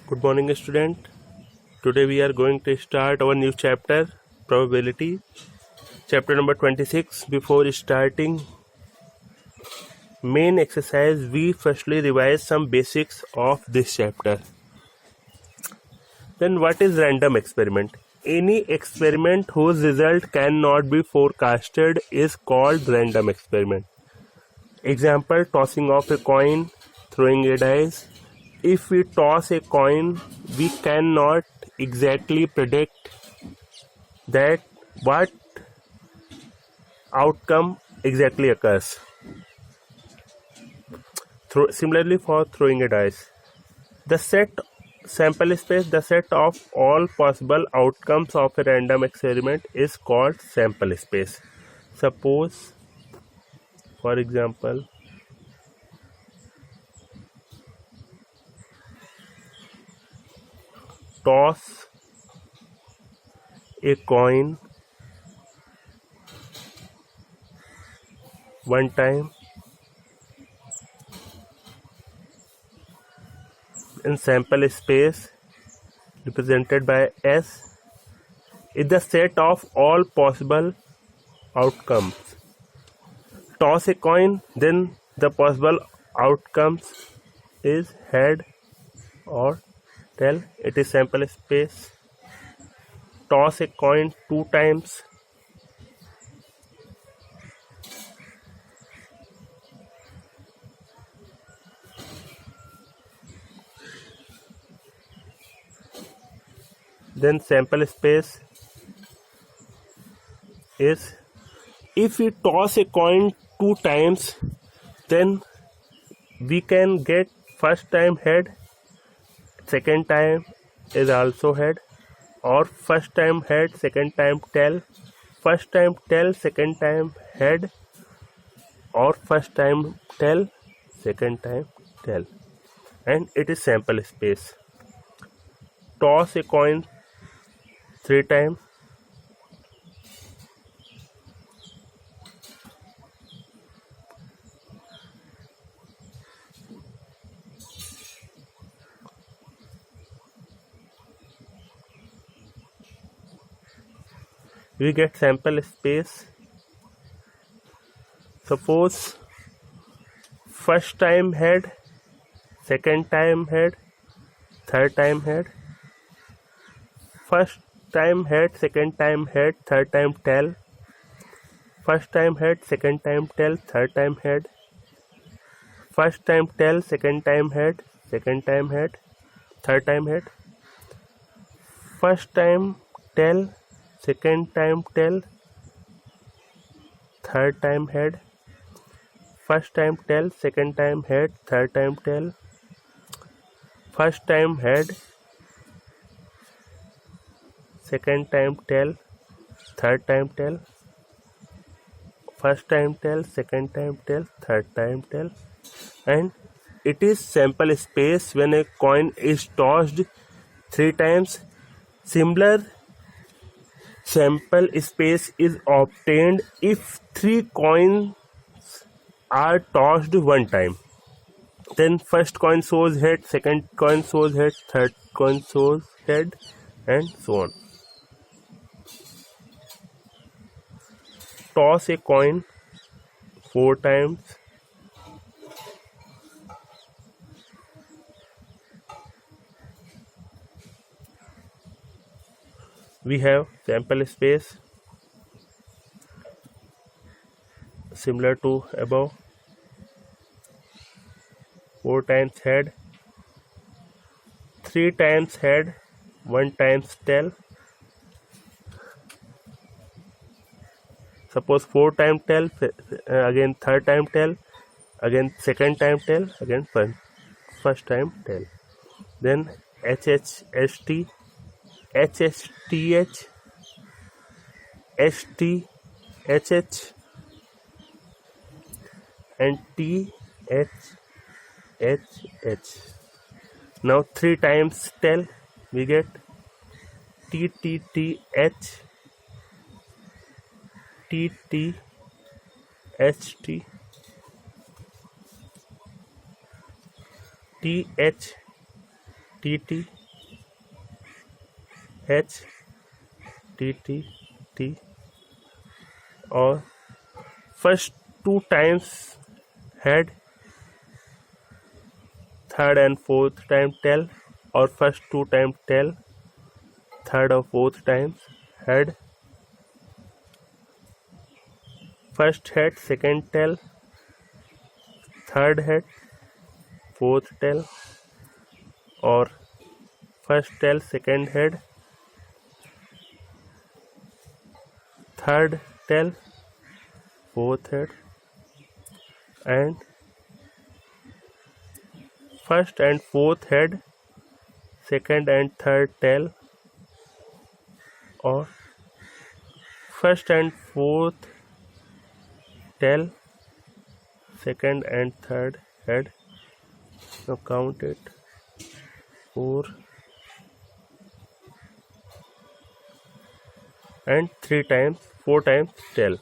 Good morning, student. Today we are going to start our new chapter, probability, chapter number 26. Before starting main exercise, we firstly revise some basics of this chapter. Then what is random experiment? Any experiment whose result cannot be forecasted is called random experiment. Example, tossing of a coin, throwing a dice. If we toss a coin, we cannot exactly predict that what outcome exactly occurs. Similarly for throwing a dice, the sample space, the set of all possible outcomes of a random experiment is called sample space. Suppose, for example, toss a coin one time in sample space represented by S is the set of all possible outcomes. Toss a coin, then the possible outcomes is head or tail. It is sample space. Toss a coin 2 times, then sample space is, if we toss a coin 2 times, then we can get first time head, second time is also head, or first time head, second time tail, first time tail, second time head, or first time tail, second time tail, and it is sample space. Toss a coin 3 times, we get sample space. Suppose first time head, second time head, third time head, first time head, second time head, third time tail, first time head, second time tail, third time head, first time tail, second time head, second time head, third time head, first time tail, second time tail, third time head, first time tail, second time head, third time tail, first time head, second time tail, third time tail, first time tail, second time tail, third time tail, and it is sample space when a coin is tossed 3 times. Similar sample space is obtained if 3 coins are tossed 1 time. Then first coin shows head, second coin shows head, third coin shows head, and so on. Toss a coin 4 times. We have sample space similar to above. 4 times head, 3 times head, 1 times tail. Suppose 4 times tail, again third time tail, again second time tail, again first time tail. Then HHST, HHTH, STHH, and THHH. Now 3 times tail, we get TTTH, TTHT, THTT, H T T T, or first two times head, third and fourth time tail, or first two times tail, third or fourth times head, first head, second tail, third head, fourth tail, or first tail, second head, third tail, fourth head, and first and fourth head, second and third tail, or first and fourth tail, second and third head. Now count it. 4 and 3 times, 4 times tail.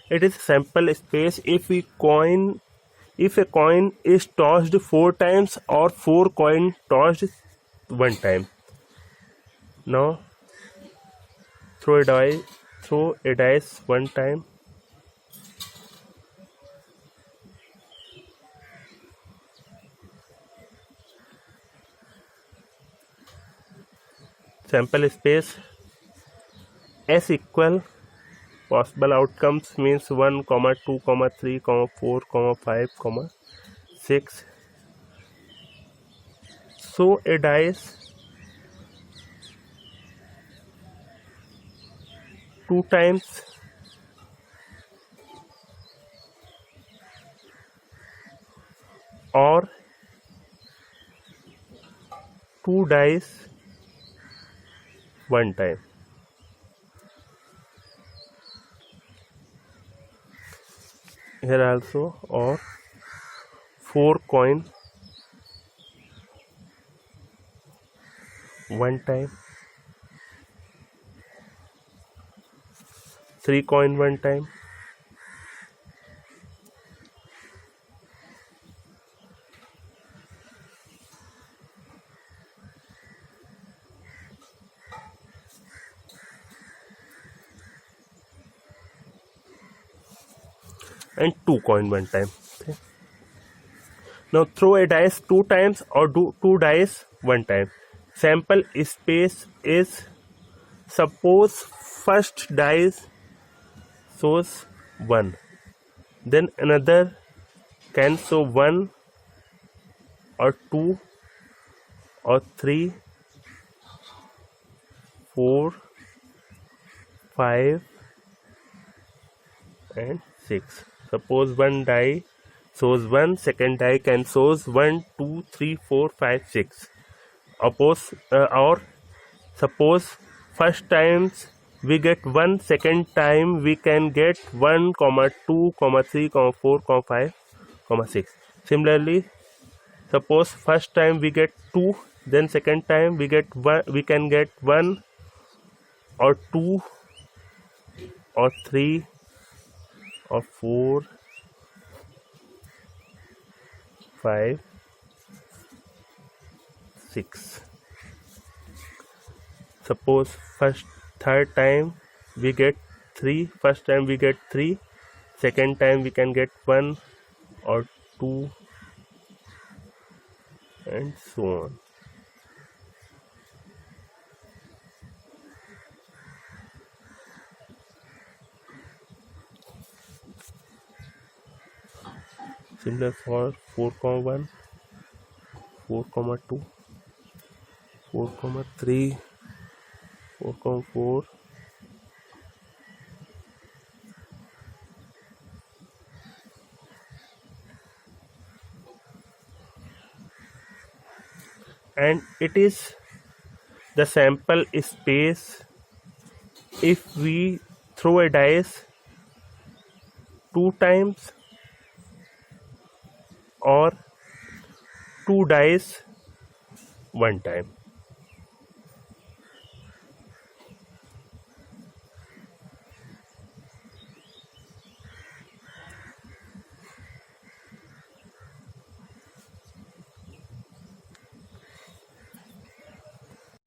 It is sample space if a coin is tossed 4 times or 4 coin tossed 1 time. Now throw a dice 1 time. Sample space S equal possible outcomes means 1, 2, 3, 4, 5, 6. So a dice 2 times, or 2 dice 1 time. Here also, or 4 coin 1 time, 3 coin 1 time, and 2 coin 1 time. Okay. Now throw a dice 2 times or do 2 dice 1 time. Sample space is, suppose first dice shows 1, then another can show 1 or 2 or 3, 4, 5 and 6. Suppose one die shows 1, second die can shows 1, 2, 3, 4, 5, 6. Or suppose first times we get 1, second time we can get 1, 2, 3, 4, 5, 6. Similarly, suppose first time we get 2, then second time we get 1, we can get 1 or 2 or 3 or 4, 5, 6. Suppose third time we get 3, first time we get 3, second time we can get 1 or 2 and so on. Similar for 4,1, 4,2, 4,3, 4,4, and it is the sample space if we throw a dice 2 times or 2 dice 1 time.